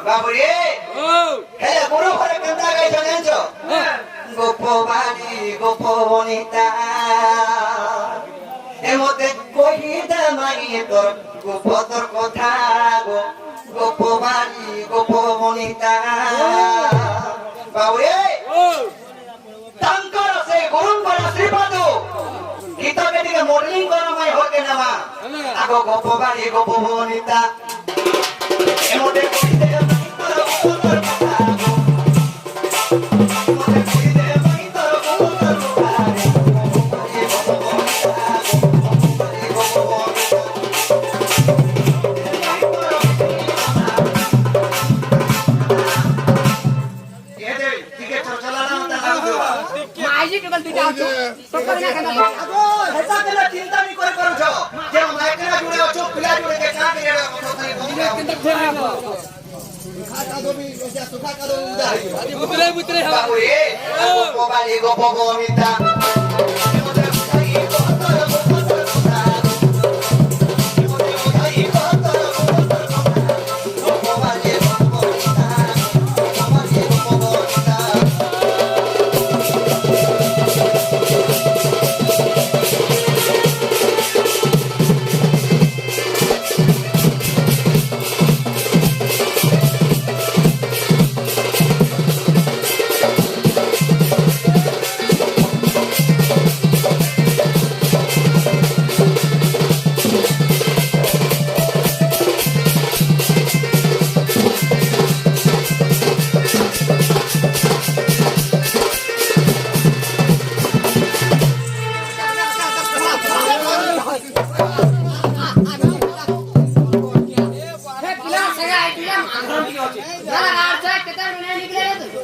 বাবুরে হ্যাঁ বড় ঘরে কেমন গাইছ জানছো গোপবাণী গোপবনিতা এমতে কহিতা মাই তোর গোপতর কথা গো গোপবাণী গোপবনিতা বাবুরে তাঙ্কর আছে গরম করা শ্রীপাদ গীতকে দিকে মডেলিং করা মাই হকে নামা আগো গোপবাণী গোপবনিতা এমতে কহিতে মাই তোর গোপতর কথা গো এমতে কহিতে মাই তোর গোপতর কথা গোপবাণী গোপবনিতা চিন্তা নি করে করছ যে মাইকেনা জুড়ে অছ পিলা জুড়ে কে চা দিয়ে কথা খাতা দবি ওসে সুখা কাদো উদাই বুতরে বুতরে বাবুরে গোপালি গোপবনিতা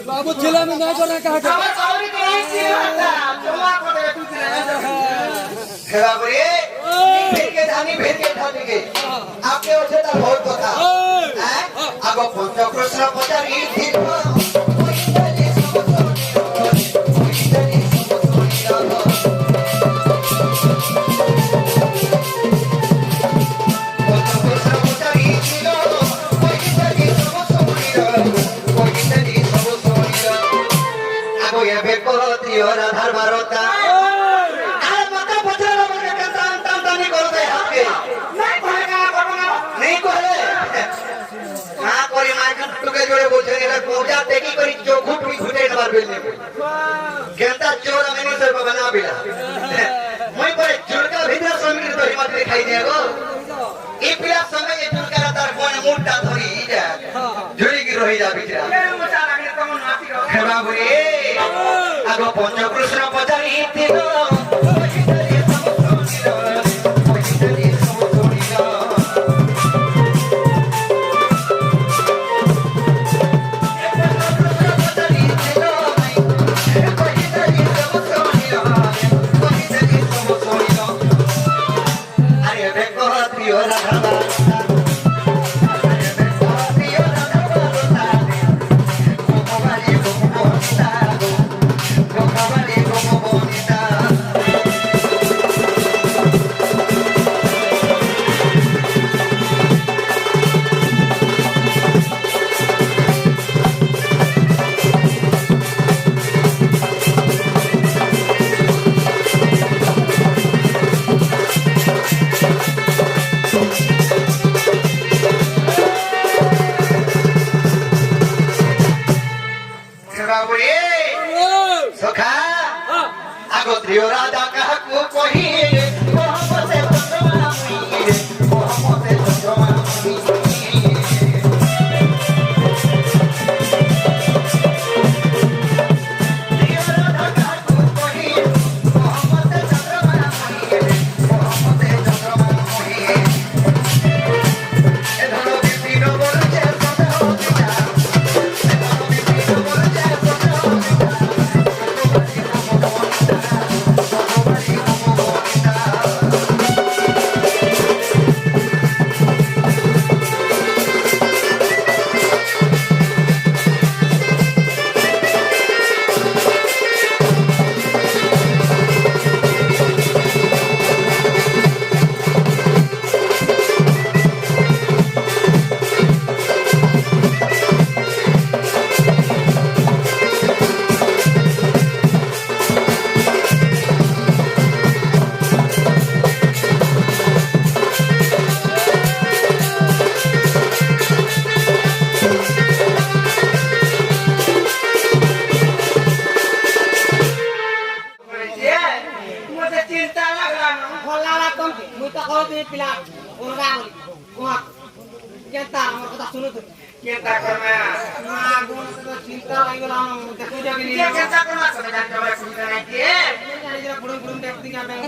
बाबू जिला में नहीं करना कहा था बाबूरे फिर के धानी के आपके वजह था बहुत तो था आगो पंच प्रश्न पचारी ठीक राधार मारोता अरे मत पचरा लगे के तान तानी कर दे आपके नहीं कहेगा करना नहीं कहे हां कोरी मार के टुके जोड़े बोलछे एला कोजा टेकी करी जो घुट घुटे न मार बेले गेंदा चोर मैंने सर बना बिला মই पर जुड़का भीतर समीर तो हिम्मत दिखाई दे गो ई पिला समय ये जुड़का तार कोने मुट्टा धरी जा जुड़ी की रही जा बिचरा ए मोटा लागे कम नाची रो हे बाबू रे आगो पंच कृष्ण पचारी दिल राजा कहा को कोई ପିଲା ଅଲଗା କୁହ କେନ୍ତା ଆମର କଥା ଶୁଣୁଛୁ କେନ୍ତା କରମା ଚିନ୍ତା ହେଇଗଲା ଦେଖୁଛ କି କେନ୍ତା କରମା ସବେ ଜାଣିଛ ବଳେ ସୁବିଧା ନାହିଁ କି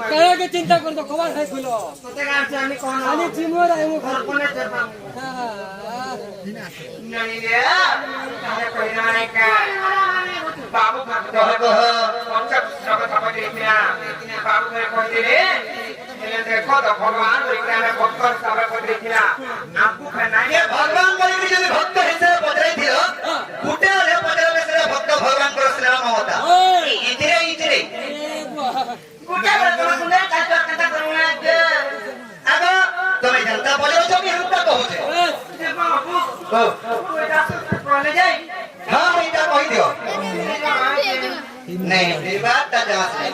काय के चिंता करतो खबर है खुलो आणि चिमोर आहे मु घर नहीं रे तारे पहिरा नाही का बाबू कह कह पंचक जगत अपन देखिया बाबू ने कहते रे ele देखो तो भगवान देखना में भक्त सब को देखिया आपको खाना ये भगवान बोली कि जब भक्त हिसाब पदरे थियो फुटे रे पदरे में से भक्त भगवान को श्रीराम होता इतरे इतरे कुटे रे तुम सुंदर काचा कथा करूना के आगो तुम जनता बोलो जो भी हम तक हो जे बाबू ओ बोले जाई हां इटा कहि दियो नहीं ये बात ता जा से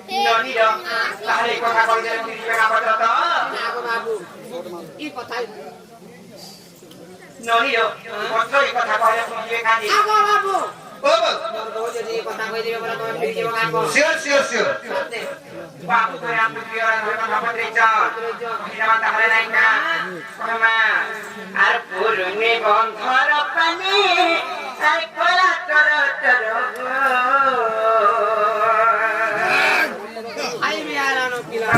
नहीं रो तारे को का बोल दे फिर का बोल तो बाबू ई কথা नहीं रो बच्चों ई কথা कहले सुनिए काजी आगो बाबू बाबू बहुत जल्दी কথা কই দিবে বলে তুমি ফিরে যাও আগো सियोर बाबू को आप क्लियर है ना बाबू रे जा हिरा तारे नहीं का कमा आर पुरने बंधर पानी आर कोला तर आई भी आ रहा नो पिला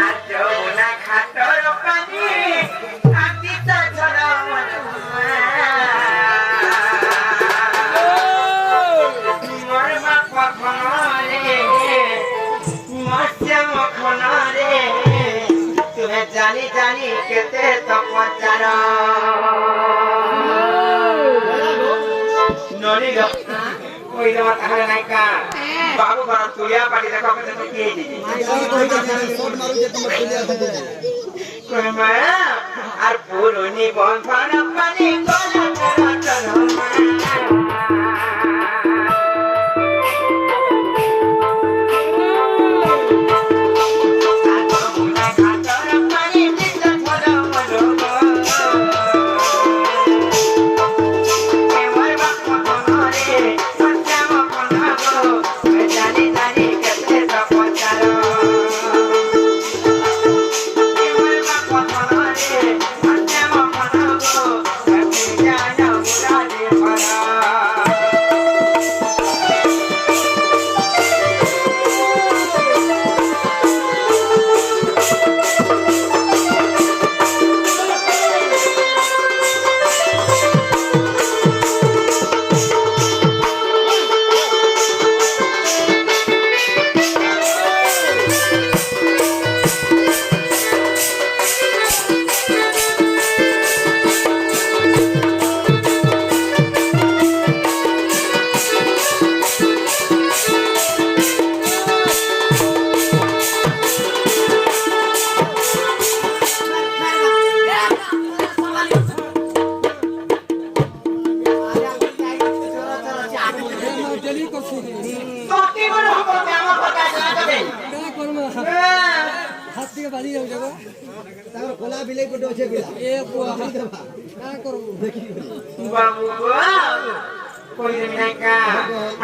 आर जौना खातर पानी आतिता जरा मरमा पखनारे मस्या मखनारे तुम्हें जानी जानी केते तपचार ननी ग कोई न ताहले नाही का बाबू घर तुलिया पाटी देखो केते तो किए जी कोई माया आर पुरुनी बंधन पानी कोला तर जली कसी सोटी मन हमको जामा पता चला तबे काय करमा हाथ के बाली हो जगो तार खोला बिले को डोचे बिला ए बुआ काय करू देखी बाबू कोई नहीं का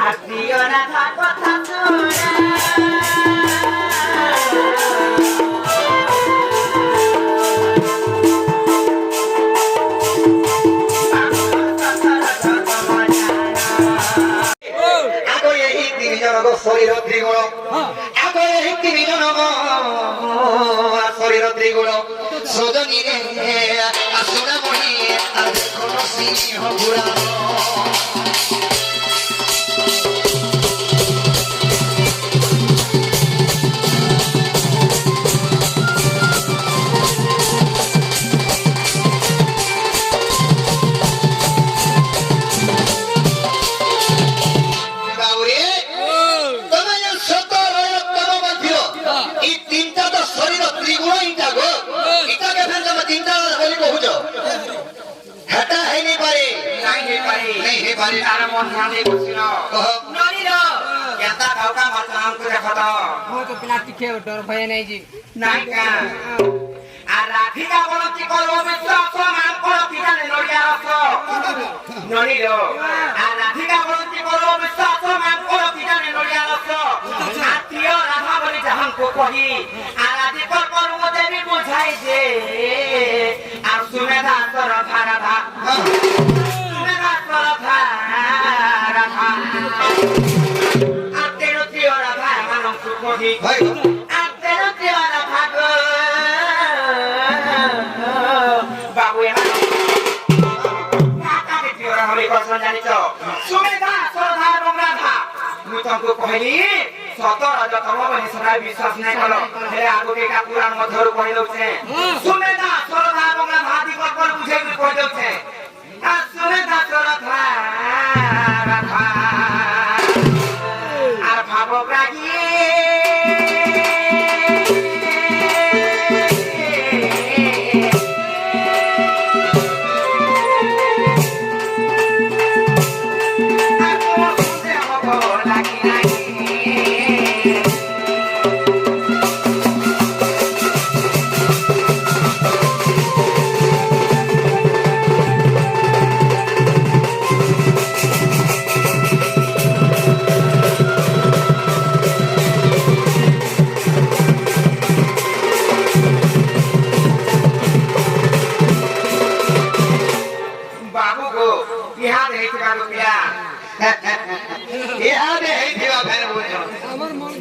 आतियो ना था कथा सुना आगो यही तिनजनको शरीर त्रिगुण आगो यही तिनजनको शरीर त्रिगुण सजनी रे आसुना मणि আর দেখো সিংহ পুরাণ बारी तारा मन खाने बसिन ननी र याता खाउका मत नाम को देखत हो तो पिला टिके डर भय नहीं जी नाही का आ राखी का गलती करबो में तो मान को पिटाने नडिया रस ननी र आ राखी का गलती करबो में तो मान को पिटाने नडिया रस आतियो राधा बलि जहां को कही आ হয় বিশ্বাস নাই কল আগে পুরাণ মধ্যে কহি দৌছে সুমেধা শ্রদ্ধা এবং ভাতি কল্পন বুঝে কহি দৌছে সুমেধা শ্রদ্ধা রাধা আর ভাবক রাগি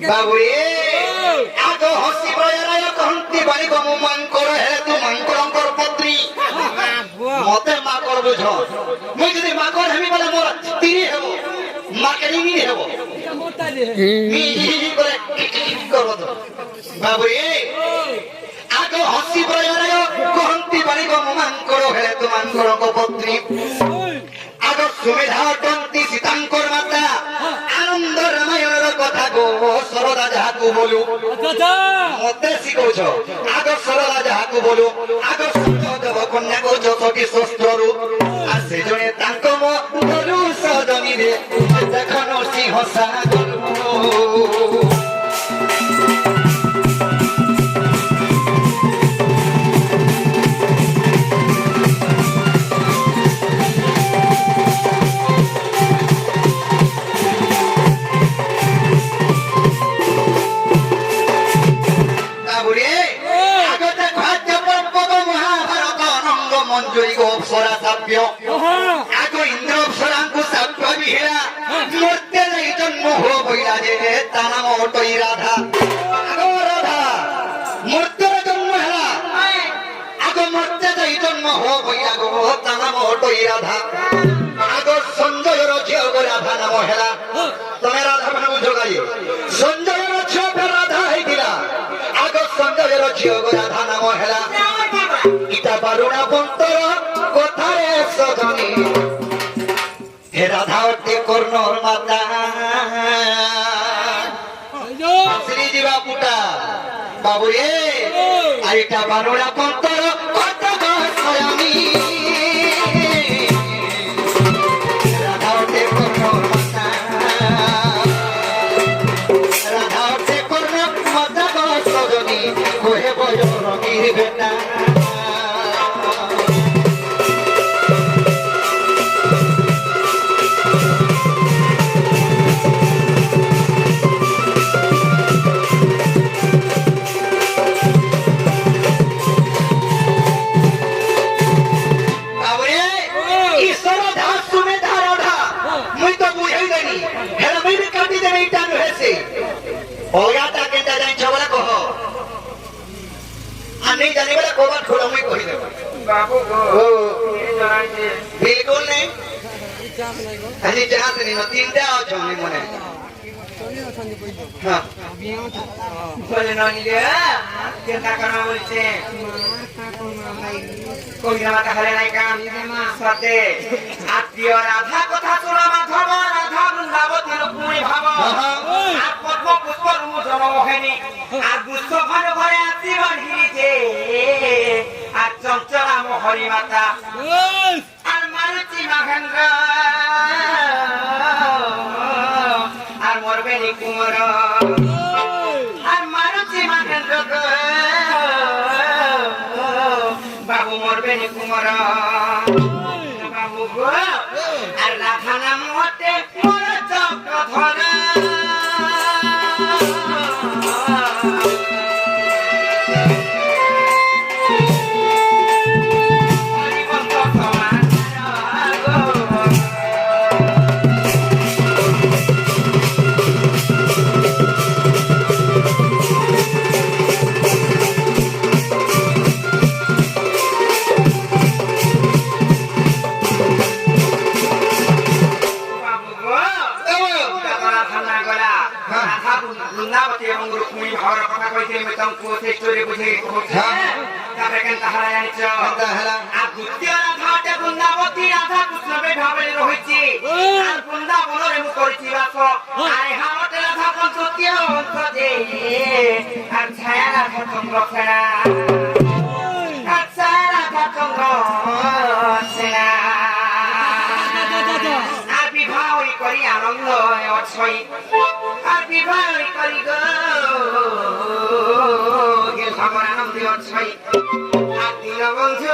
বাবুরে আগ হসি বয়রায় কহন্তি বাড়ি গম মাঙ্কর হেলে তু মাঙ্করঙ্কর পত্রী মতে মাকর বুঝ মুই যদি মাকর হেমি বলে মোর তিরি হেব মাকেরি নি হেব মি করে করব তো বাবুরে আগ হসি বয়রায় কহন্তি বাড়ি গম মাঙ্কর হেলে তু মাঙ্করঙ্ক পত্রী আগ সুমেধা টন্তি সীতাঙ্কর মাতা আনন্দ রামায়ণের কথা গো সরদা যাহাকু বলু মতে শিখৌছ আগ সরদা যাহাকু বলু আগ দেব কন্যা কৌছ সখী ষষ্ঠরু আর সে জনে তাঙ্ক মরু সদনীরে দেখন সিংহ সাগর আগ ইন্দ্র অপসরাঙ্কু সাপ্য বিহেরা মূর্তে যাই জন্ম হো বইলা যে তা নাম অটই রাধা আগ রাধা মূর্তের জন্ম হেলা আগ মূর্তে যাই জন্ম হো বইলা গো তা নাম অটই রাধা আগ সঞ্জয়ের ঝিও গো রাধা নাম হেলা তুমি রাধা মানে বুঝো গাই সঞ্জয়ের ঝিও রাধা হইতিলা আগ সঞ্জয়ের ঝিও গো রাধা নাম হেলা ইটা বারুণা বন্তর কথারে সজনী হে রাধা অর্থে কর্ণর মাতা শ্রীজীবা পুটা বাবু রে আর এটা বারুণা বন্তর কথা আমি রাধা অর্থে কর্ণর মাতা রাধা অর্থে কর্ণর মাতা সজনী কোহে বয় রঙির বেটা অলগাটা কেটা জানিছ বলে কহ আর নেই জানি বলে কবার খোলা মুই কহি দেব বাবু গো বিলকুল নেই আজি জাহাজ নেই তিনটা অছনি মনে হ্যাঁ বলে ননি রে চিন্তা করো বলছে কই না মাথা খালে নাই কাম সাথে আত্মীয় রাধা কথা শোনা মাধব রাধা বৃন্দাবতী রুক্মিণী ভাব আর পদ্ম পুষ্প রুমুদ্রম মোহিনী আর গুচ্ছ ঘরে ঘরে আসি বাড়িতে আর চঞ্চলা মোহরি মাতা আর মারুতি মাঘেন্দ্র আর মরবেনি কুমার আর মারুতি মাঘেন্দ্র বাবু মরবেনি কুমার বাবু গো আর রাধা নাম হতে মোর চক্র ধরা হরিবন্ত সমাচার ମୁଁ ତମକୁ ସେ ଷ୍ଟୋରି ବୁଝେଇ କହୁଛି ତାପରେ କେନ୍ତା ହେଲା ଜାଣିଛ କେନ୍ତା ହେଲା ଆଉ ଦ୍ୱିତୀୟ ରାଧାଟେ ବୃନ୍ଦାବତୀ ରାଧା କୃଷ୍ଣ ଭାବରେ ରହିଛି ଆଉ ବୃନ୍ଦାବନରେ ମୁଁ କରିଛି ବାସ ଆରେ ହାମଟେ ରାଧା ତୃତୀୟ ଅଂଶ ଯେ আর ছায়া রাধা চন্দ্র সেনা আর ছায়া রাধা চন্দ্র সেনা আর বিবাহ করি আনন্দ অছই আর বিবাহ করি গো গে খবর আনন্দ অছই আর দিন বন্ধু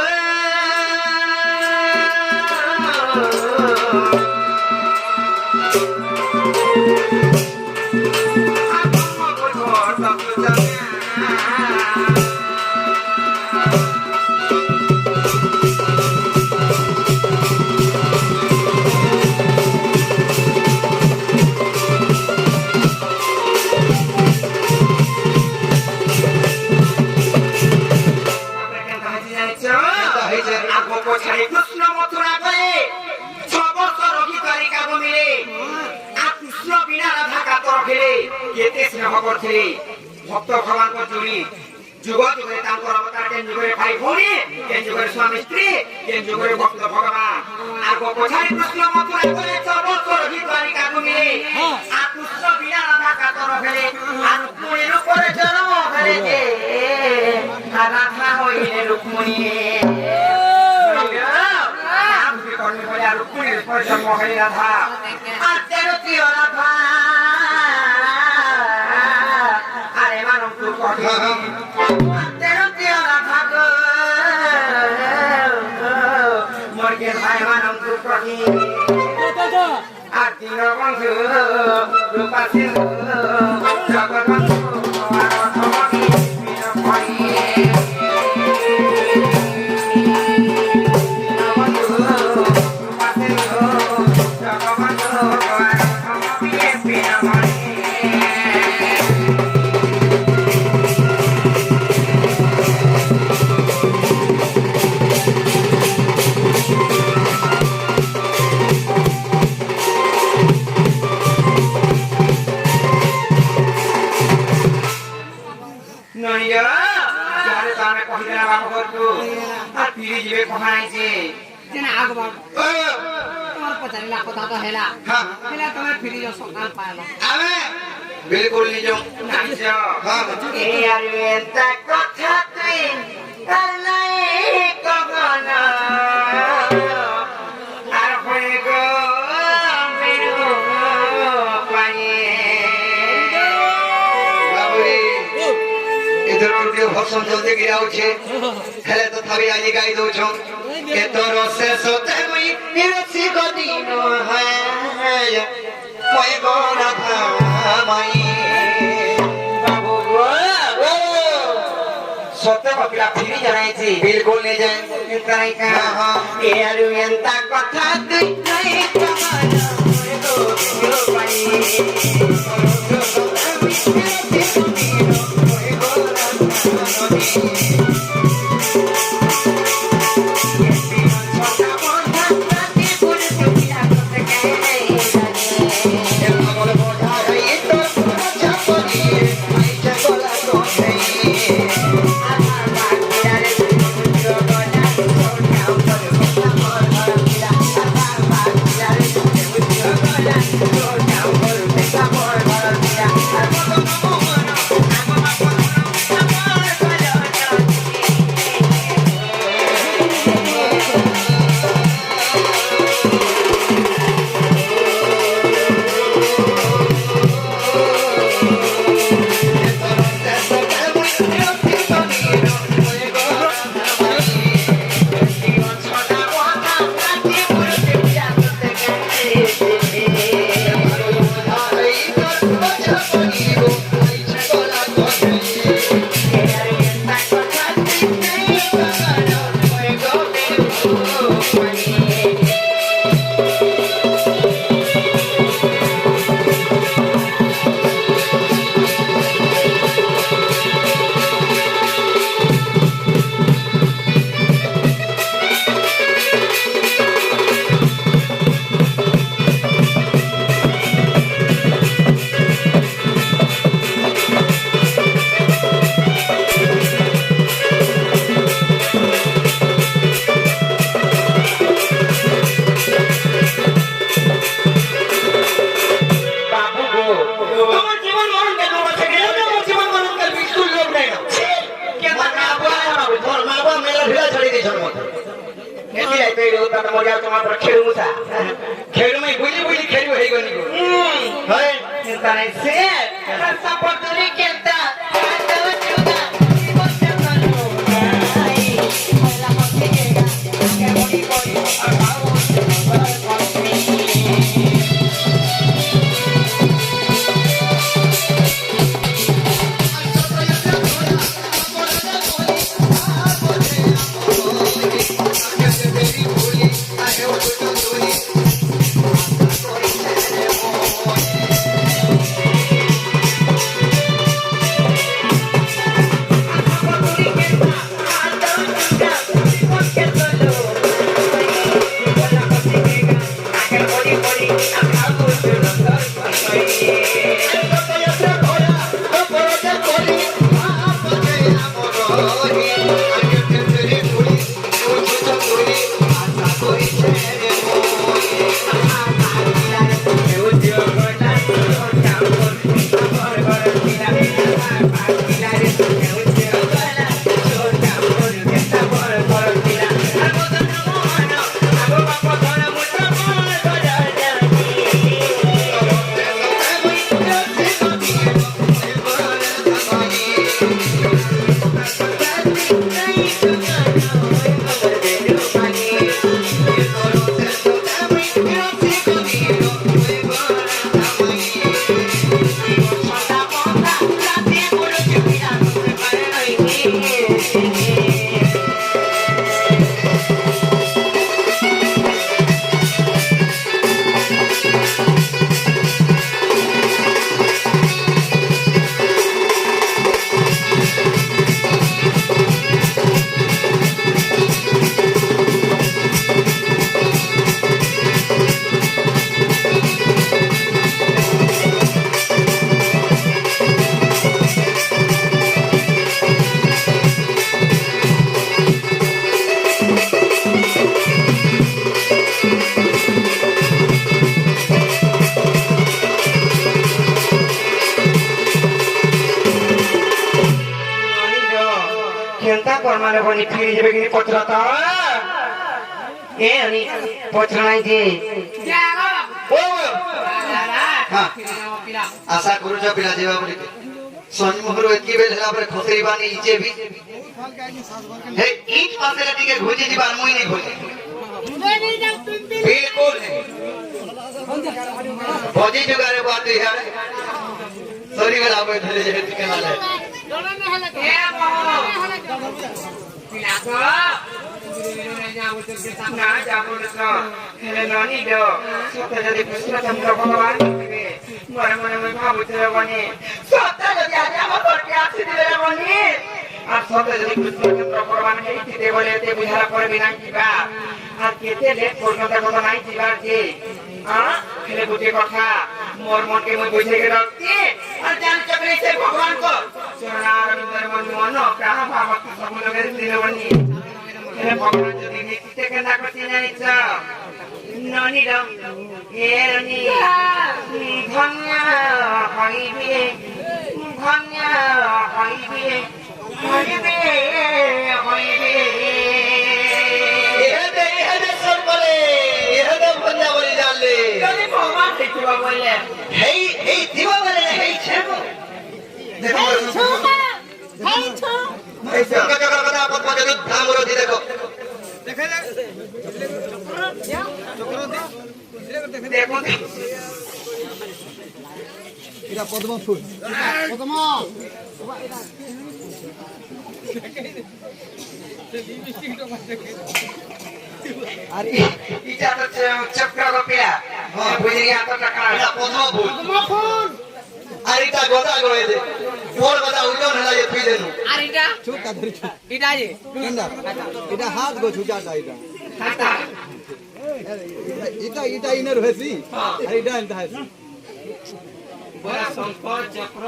কৃষ্ণ মথুরা করে 6 বছর অধিকারী কাব মিলে আর কৃষ্ণ বিনা রাধা কাতর ফেলে কেতে স্নেহ করছিলে ভক্ত ভগবান করি যুগ যুগে তাঙ্কর অবতার কেন যুগে ভাই ভৌণী কেন যুগে স্বামী স্ত্রী কেন যুগে ভক্ত ভগবান আর গোপছাড়ি কৃষ্ণ মথুরা করে 6 বছর অধিকারী কাব মিলে আর কৃষ্ণ বিনা রাধা কাতর ফেলে আর রুক্মিণীর উপরে জন্ম ফেলে যে আর রাধা হইলে রুক্মিণী রুক্মিণীর উপরে জন্ম হয়ে রাধা আর তেরোটিও রাধা আরে মানব তু কবি তেরোটিও রাধা গো মর্গে ভাই মানব তু কবি আর দীনবন্ধু রূপা সিন্ধু জগবন্ধু আর অথমনি বীরভয় बिल्कुल नहीं जो हाँ कथा भक्षण चलते गिरा हेले तो थावी आज गाई दौ ए तोर से सोते मुई निरसी गदीन है मोय गोरा भाई बाबू सोते बकला फिरी जाई छी बिल्कुल नहीं जाए इतना ही का हां ए आरु एंता कथा दे नहीं कमाना मोय गोरा भाई କେଇଡେ ଉତ୍ପାତ ମରିଆ ତମା પર ଖେଳୁ ମୁସା ଖେଳୁ ମେ ବୁଲି ବୁଲି ଖେଳୁ ହେଇ ଗନି ଗো ହଏ ଚିନ୍ତା ନାହିଁ ସେ ସପର୍ଟରେ କେନ୍ତା মানে বনি ফিরে যাবে কি পত্রতা এ আমি পত্র নাই যে आशा करू जो पिला जीवा बोली सोनी मोहरो एतकी बेल हला पर खोतरी बानी इजे भी हे ईट पासे लटी के घोजी जी बार मुई नहीं घोजी बिल्कुल नहीं भोजी जुगारे बात है यार सोनी वाला पे धरे जे टिके वाले ए मोहरो पिला को ना जाबो न हेले ननी दो सत्य जदि कृष्ण चंद्र भगवान के मरे मने में भाबुते बनी सत्य जदि आज हम करके आसी दिले बनी आ सत्य जदि कृष्ण चंद्र भगवान के इति बोले ते बुझाला पर बिना जीवा आ केते लेट कोलकाता को नाही जीवा जे आ हेले गुटे कथा मोर मन के मैं बुझे के रखती और जान चकले से भगवान को चरणारविंद मन प्राण भावक सब लोग दिले बनी हे भगवान जदि नित्य के ना करते नहीं छ ननी दम ए ननी धन्य हइबे ये दे सब बोले ये दे भन्या बोली जान ले कभी भगवान से दिवा बोले हे दिवा बोले हे छेको देखो हे संग जगह बता पत जदि धामरो दी देखो देखो এটা পদ্ম ফুল পদ্ম আর ইটা তো চক্র গোপিয়া বুঝি গিয়া তো টাকা এটা পদ্ম ফুল আর এটা গদা গয়ে দে মোর গদা উজন হলা যে তুই দেনু আর এটা ছোটটা ধরে এটা যে কেন্ডা এটা হাত গো ছুটাটা এটা হাতা এটা এটা ইনার হয়েছি আর এটা এনতা হয়েছি বড় সংকর চক্র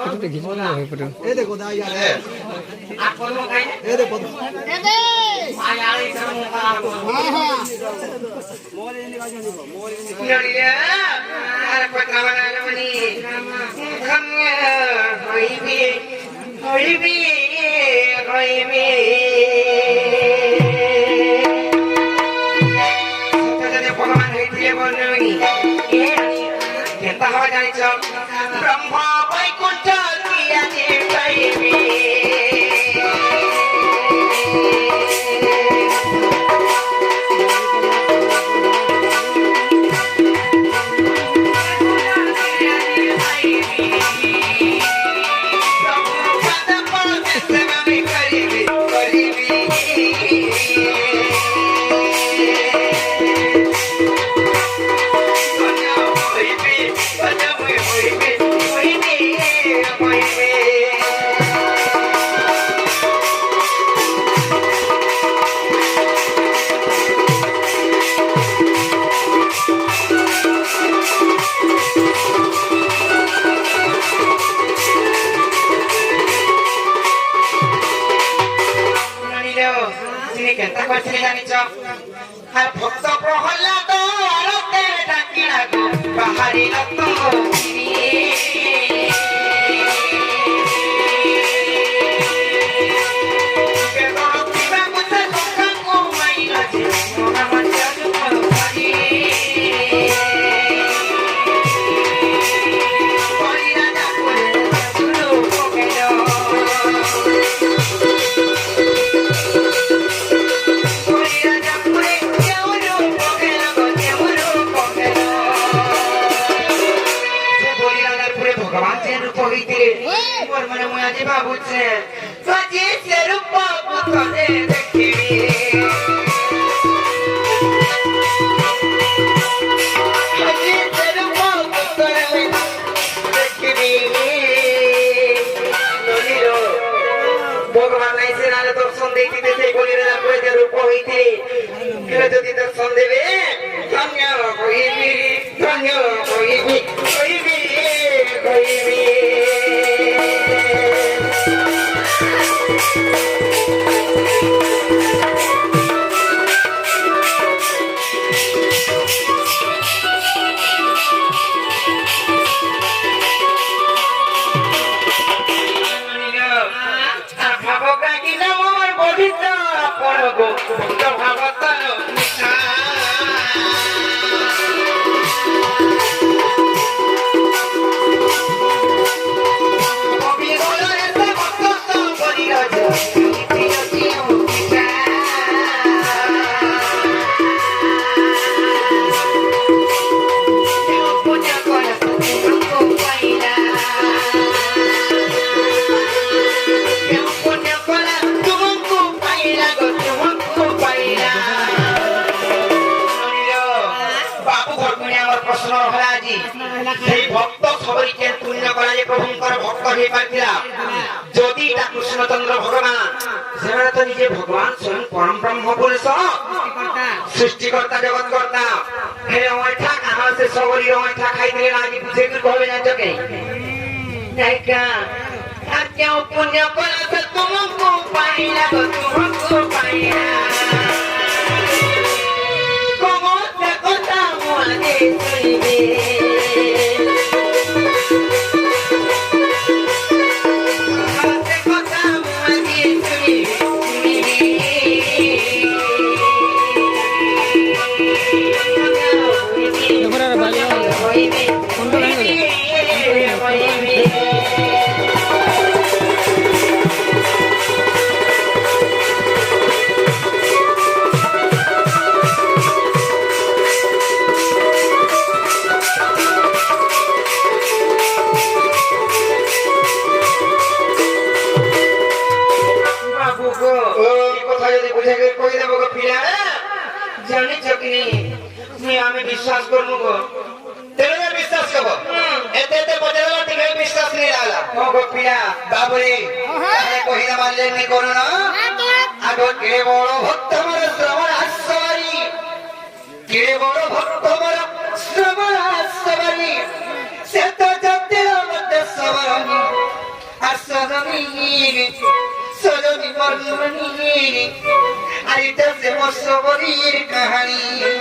এ দেখো দা ইয়ার আর করব কাই এ দেখো মায়ালি সমুখা নড়িয়া আর পত্রমালা রমণী ধন্য হইবে হইবে হইবে যে ভগবান হইতে বলনি কেনতা হওয়া জানিছ ব্রহ্ম বৈকুণ্ঠ দিয়া যে পাইবে ভক্ত প্রহ্লাদ ডাকিলা গো বাহারি রত্ন মনে মনে আজি ভাবুছে সাজি সে রূপ পুতলে দেখিবি সাজি সে রূপ পুতলে দেখিবি নলিরো ভগবান নাইছে নালে দর্শন দেখিতে সেই বলিরা কই যে রূপ হইতে কেউ যদি দর্শন দেবে ধন্য কইবি ধন্য কইবি কইবি কইবি যদি কৃষ্ণচন্দ্র ভগবান সেটা তো নিজে ভগবান স্বয়ং পরম ব্রহ্ম পুরুষ সৃষ্টিকর্তা জগৎকর্তা ফেরে ওইঠা কানা সে সবরি ওইঠা খাইতে লাগি বুঝে কি হবে না তোকে নাইকা আর কেউ পুণ্য করা তো তোমাকে পাইলা গো তোমাকে পাইলা কোমতে কথা মনে শুইবে বিশ্বাস করবো গো তেলে বিশ্বাস করবো এতে এতে বদলা তুমি বিশ্বাস নেই লাগলা ও গো পিয়া বাবুরে আরে কহিনা মানলে নি করো না আগো কে বড় ভক্ত আমার শ্রবণ হাস্যবারি কে বড় ভক্ত আমার শ্রবণ হাস্যবারি সে তো জানতে আমাদের সবরণী আর সজনী সজনী মর্মণী আর এটা সে মোর সবরীর কাহিনী